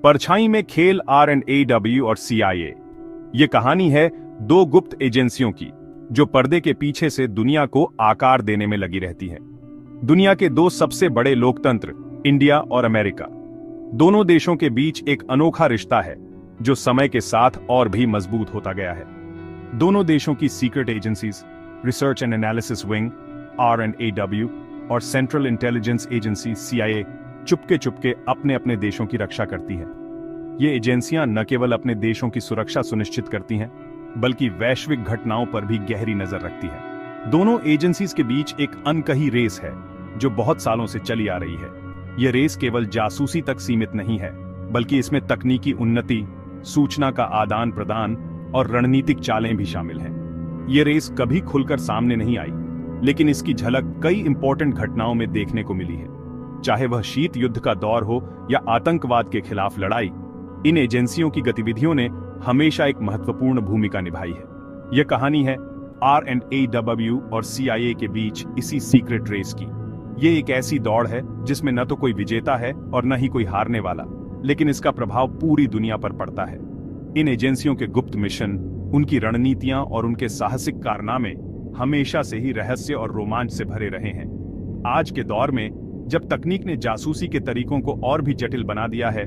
परछाई में खेल R&AW और CIA। ये कहानी है दो गुप्त एजेंसियों की जो पर्दे के पीछे से दुनिया को आकार देने में लगी रहती हैं। दुनिया के दो सबसे बड़े लोकतंत्र इंडिया और अमेरिका, दोनों देशों के बीच एक अनोखा रिश्ता है जो समय के साथ और भी मजबूत होता गया है। दोनों देशों की secret agencies, research and analysis wing R&AW और central intelligence agency CIA Chupke Chupke अपने अपने देशों की रक्षा करती हैं। ये एजेंसियां न केवल अपने देशों की सुरक्षा सुनिश्चित करती हैं, बल्कि वैश्विक घटनाओं पर भी गहरी नजर रखती हैं। दोनों एजेंसीज के बीच एक अनकही रेस है जो बहुत सालों से चली आ रही है। यह रेस केवल जासूसी तक सीमित नहीं है, बल्कि इसमें तकनीकी उन्नति, सूचना का आदान प्रदान और रणनीतिक चालें भी शामिल हैं। यह रेस कभी खुलकर सामने नहीं आई, लेकिन इसकी झलक कई इंपॉर्टेंट घटनाओं में देखने को मिली है। चाहे वह शीत युद्ध का दौर हो या आतंकवाद के खिलाफ लड़ाई, इन एजेंसियों की गतिविधियों ने हमेशा एक महत्वपूर्ण भूमिका निभाई है। यह कहानी है R&AW और CIA के बीच इसी सीक्रेट रेस की। ये एक ऐसी दौड़ है जिसमें न तो कोई विजेता है और न ही कोई हारने वाला, लेकिन इसका प्रभाव पूरी दुनिया पर पड़ता है। इन एजेंसियों के गुप्त मिशन, उनकी रणनीतियां और उनके साहसिक कारनामे हमेशा से ही रहस्य और रोमांच से भरे रहे हैं। आज के दौर में जब तकनीक ने जासूसी के तरीकों को और भी जटिल बना दिया है,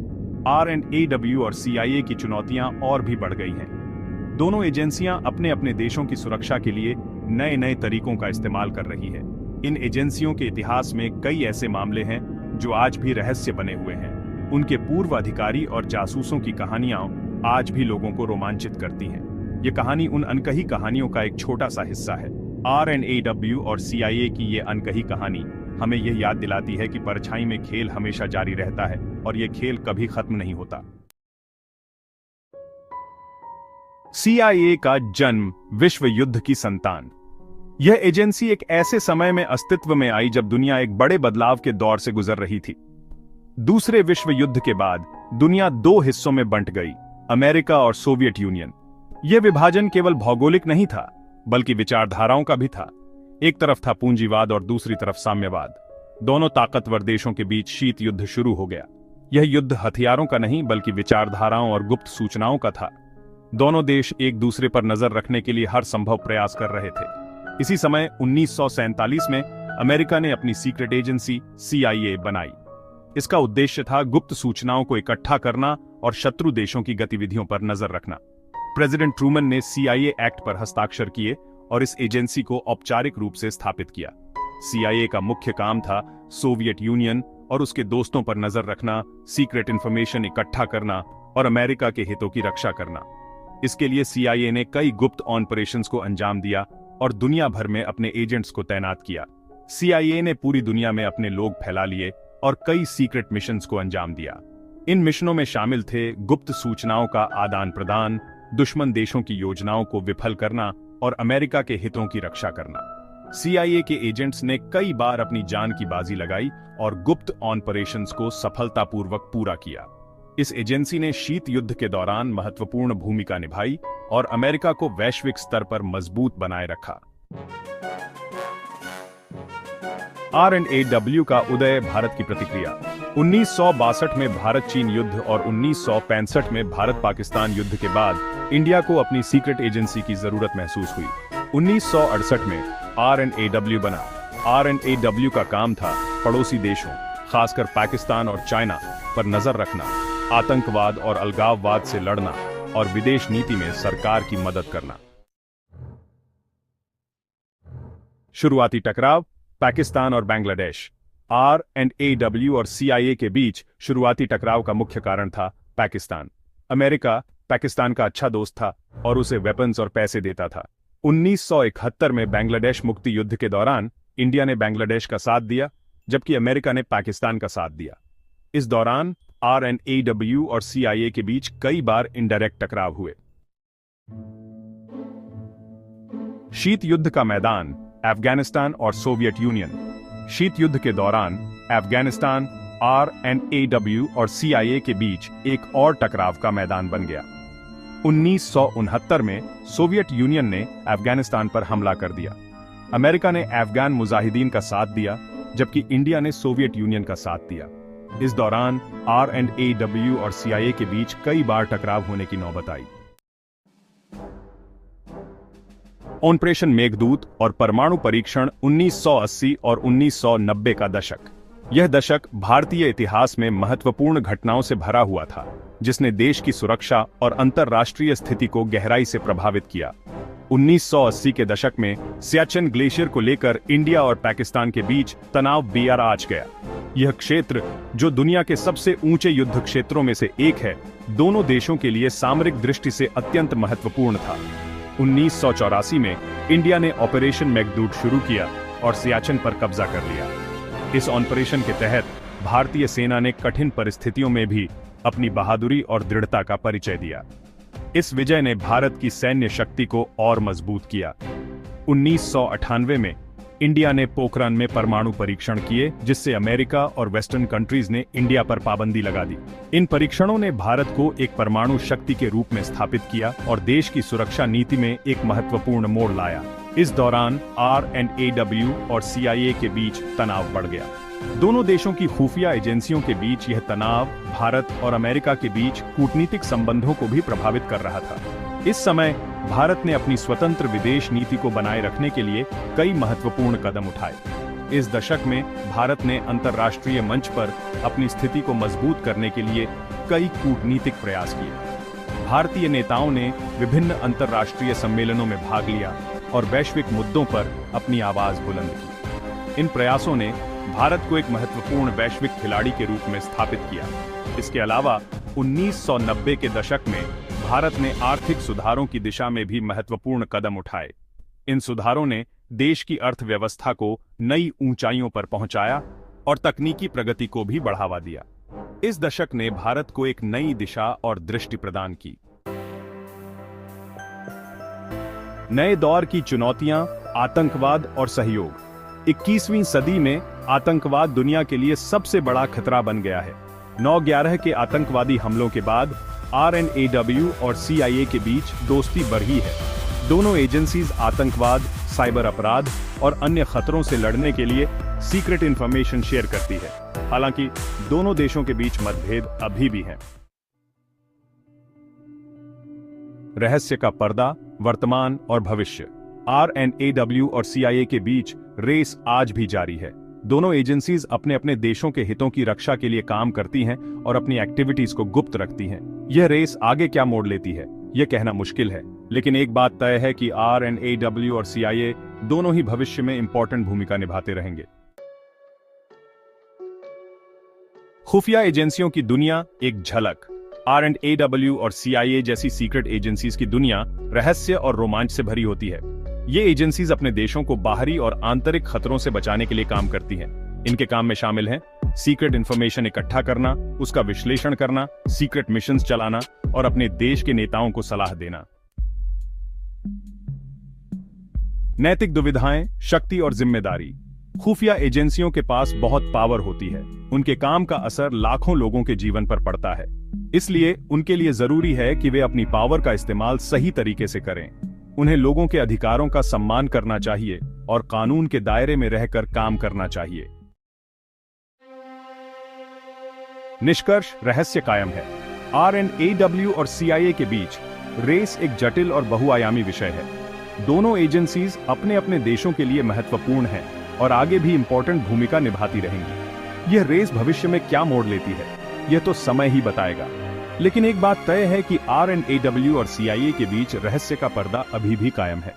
R&AW और CIA की चुनौतियां और भी बढ़ गई हैं। दोनों एजेंसियां अपने अपने देशों की सुरक्षा के लिए नए नए तरीकों का इस्तेमाल कर रही है। इन एजेंसियों के इतिहास में कई ऐसे मामले हैं जो आज भी रहस्य बने हुए हैं। उनके पूर्व अधिकारी और जासूसों की कहानियां आज भी लोगों को रोमांचित करती हैं। ये कहानी उन अनकही कहानियों का एक छोटा सा हिस्सा है। R&AW और CIA की ये अनकही कहानी हमें यह याद दिलाती है कि परछाई में खेल हमेशा जारी रहता है और यह खेल कभी खत्म नहीं होता। CIA का जन्म विश्व युद्ध की संतान। यह एजेंसी एक ऐसे समय में अस्तित्व में आई जब दुनिया एक बड़े बदलाव के दौर से गुजर रही थी। दूसरे विश्व युद्ध के बाद दुनिया दो हिस्सों में बंट गई, अमेरिका और सोवियत यूनियन। यह विभाजन केवल भौगोलिक नहीं था, बल्कि विचारधाराओं का भी था। एक तरफ था पूंजीवाद और दूसरी तरफ साम्यवाद। दोनों ताकतवर देशों के बीच शीत युद्ध शुरू हो गया। यह युद्ध हथियारों का नहीं, बल्कि विचारधाराओं और गुप्त सूचनाओं का था। दोनों देश एक दूसरे पर नजर रखने के लिए हर संभव प्रयास कर रहे थे। इसी समय 1947 में अमेरिका ने अपनी सीक्रेट एजेंसी CIA बनाई। इसका उद्देश्य था गुप्त सूचनाओं को इकट्ठा करना और शत्रु देशों की गतिविधियों पर नजर रखना। प्रेसिडेंट ट्रूमन ने CIA एक्ट पर हस्ताक्षर किए और इस एजेंसी को औपचारिक रूप से स्थापित किया। CIA का मुख्य काम था सोवियत यूनियन और उसके दोस्तों पर नजर रखना, सीक्रेट इंफॉर्मेशन इकट्ठा करना और अमेरिका के हितों की रक्षा करना। इसके लिए CIA ने कई गुप्त ऑपरेशंस को अंजाम दिया और दुनिया भर में अपने एजेंट्स को तैनात किया। CIA ने पूरी दुनिया में अपने लोग फैला लिए और कई सीक्रेट मिशंस को अंजाम दिया। इन मिशनों में शामिल थे गुप्त सूचनाओं का आदान प्रदान, दुश्मन देशों की योजनाओं को विफल करना और अमेरिका के हितों की रक्षा करना। CIA के एजेंट्स ने कई बार अपनी जान की बाजी लगाई और गुप्त ऑपरेशंस को सफलतापूर्वक पूरा किया। इस एजेंसी ने शीत युद्ध के दौरान महत्वपूर्ण भूमिका निभाई और अमेरिका को वैश्विक स्तर पर मजबूत बनाए रखा। R&AW का उदय, भारत की प्रतिक्रिया। 1962 में भारत चीन युद्ध और 1965 में भारत पाकिस्तान युद्ध के बाद इंडिया को अपनी सीक्रेट एजेंसी की जरूरत महसूस हुई। 1968 में R&AW बना। R&AW का काम था पड़ोसी देशों, खासकर पाकिस्तान और चाइना पर नजर रखना, आतंकवाद और अलगाववाद से लड़ना और विदेश नीति में सरकार की मदद करना। शुरुआती टकराव, पाकिस्तान और बांग्लादेश। R&AW और CIA के बीच शुरुआती टकराव का मुख्य कारण था पाकिस्तान। अमेरिका पाकिस्तान का अच्छा दोस्त था और उसे वेपन्स और पैसे देता था। 1971 में बांग्लादेश मुक्ति युद्ध के दौरान इंडिया ने बांग्लादेश का साथ दिया, जबकि अमेरिका ने पाकिस्तान का साथ दिया। इस दौरान R&AW और CIA के बीच कई बार इनडायरेक्ट टकराव हुए। शीत युद्ध का मैदान, अफगानिस्तान और सोवियत यूनियन। शीत युद्ध के दौरान अफगानिस्तान R&AW और CIA के बीच एक और टकराव का मैदान बन गया। 1969 में सोवियत यूनियन ने अफगानिस्तान पर हमला कर दिया। अमेरिका ने अफगान मुजाहिदीन का साथ दिया, जबकि इंडिया ने सोवियत यूनियन का साथ दिया। इस दौरान R&AW और CIA के बीच कई बार टकराव होने की नौबत आई। ऑपरेशन मेघदूत और परमाणु परीक्षण 1980 और 1990 का दशक। यह दशक भारतीय इतिहास में महत्वपूर्ण घटनाओं से भरा हुआ था, जिसने देश की सुरक्षा और अंतर्राष्ट्रीय स्थिति को गहराई से प्रभावित किया। 1980 के दशक में सियाचिन ग्लेशियर को लेकर इंडिया और पाकिस्तान के बीच तनाव बेअर आंच गया। यह क्षेत्र, जो दुनिया के सबसे ऊंचे युद्ध क्षेत्रों में से एक है, दोनों देशों के लिए सामरिक दृष्टि से अत्यंत महत्वपूर्ण था। 1984 में इंडिया ने ऑपरेशन मेघदूत शुरू किया और सियाचिन पर कब्जा कर लिया। इस ऑपरेशन के तहत भारतीय सेना ने कठिन परिस्थितियों में भी अपनी बहादुरी और दृढ़ता का परिचय दिया। इस विजय ने भारत की सैन्य शक्ति को और मजबूत किया। 1998 में इंडिया ने पोखरण में परमाणु परीक्षण किए, जिससे अमेरिका और वेस्टर्न कंट्रीज ने इंडिया पर पाबंदी लगा दी। इन परीक्षणों ने भारत को एक परमाणु शक्ति के रूप में स्थापित किया और देश की सुरक्षा नीति में एक महत्वपूर्ण मोड़ लाया। इस दौरान R&AW और CIA के बीच तनाव बढ़ गया। दोनों देशों की खुफिया एजेंसियों के बीच यह तनाव भारत और अमेरिका के बीच कूटनीतिक संबंधों को भी प्रभावित कर रहा था। इस समय भारत ने अपनी स्वतंत्र विदेश नीति को बनाए रखने के लिए कई महत्वपूर्ण कदम उठाए। इस दशक में भारत ने अंतर्राष्ट्रीय मंच पर अपनी स्थिति को मजबूत करने के लिए कई कूटनीतिक प्रयास किए। भारतीय नेताओं ने विभिन्न अंतर्राष्ट्रीय सम्मेलनों में भाग लिया और वैश्विक मुद्दों पर अपनी आवाज बुलंद की। इन प्रयासों ने भारत को एक महत्वपूर्ण वैश्विक खिलाड़ी के रूप में स्थापित किया। इसके अलावा 1990 के दशक में भारत ने आर्थिक सुधारों की दिशा में भी महत्वपूर्ण कदम उठाए। इन सुधारों ने देश की अर्थव्यवस्था को नई ऊंचाइयों पर पहुंचाया और तकनीकी प्रगति को भी बढ़ावा दिया। इस दशक ने भारत को एक नई दिशा और दृष्टि प्रदान की। नए दौर की चुनौतियां, आतंकवाद और सहयोग। 21वीं सदी में आतंकवाद दुनिया के लिए सबसे बड़ा खतरा बन गया है। 9/11 के आतंकवादी हमलों के बाद R&AW और CIA के बीच दोस्ती बढ़ी है। दोनों एजेंसीज आतंकवाद, साइबर अपराध और अन्य खतरों से लड़ने के लिए सीक्रेट इंफॉर्मेशन शेयर करती है। हालांकि दोनों देशों के बीच मतभेद अभी भी हैं। रहस्य का पर्दा, वर्तमान और भविष्य। R&AW और CIA के बीच रेस आज भी जारी है। दोनों एजेंसीज अपने अपने देशों के हितों की रक्षा के लिए काम करती हैं और अपनी एक्टिविटीज को गुप्त रखती हैं। यह रेस आगे क्या मोड़ लेती है, यह कहना मुश्किल है, लेकिन एक बात तय है कि R&AW और CIA दोनों ही भविष्य में इंपॉर्टेंट भूमिका निभाते रहेंगे। खुफिया एजेंसियों की दुनिया एक झलक। R&AW और CIA जैसी सीक्रेट एजेंसीज की दुनिया रहस्य और रोमांच से भरी होती है। ये एजेंसीज अपने देशों को बाहरी और आंतरिक खतरों से बचाने के लिए काम करती हैं। इनके काम में शामिल हैं सीक्रेट इंफॉर्मेशन इकट्ठा करना, उसका विश्लेषण करना, सीक्रेट मिशंस चलाना और अपने देश के नेताओं को सलाह देना। नैतिक दुविधाएं, शक्ति और जिम्मेदारी। खुफिया एजेंसियों के पास बहुत पावर होती है। उनके काम का असर लाखों लोगों के जीवन पर पड़ता है। इसलिए उनके लिए जरूरी है कि वे अपनी पावर का इस्तेमाल सही तरीके से करें। उन्हें लोगों के अधिकारों का सम्मान करना चाहिए और कानून के दायरे में रहकर काम करना चाहिए। निष्कर्ष, रहस्य कायम है। R&AW और CIA के बीच रेस एक जटिल और बहुआयामी विषय है। दोनों एजेंसीज अपने अपने देशों के लिए महत्वपूर्ण हैं और आगे भी इंपॉर्टेंट भूमिका निभाती रहेंगी। यह रेस भविष्य में क्या मोड़ लेती है, यह तो समय ही बताएगा। लेकिन एक बात तय है कि R&AW और CIA के बीच रहस्य का पर्दा अभी भी कायम है।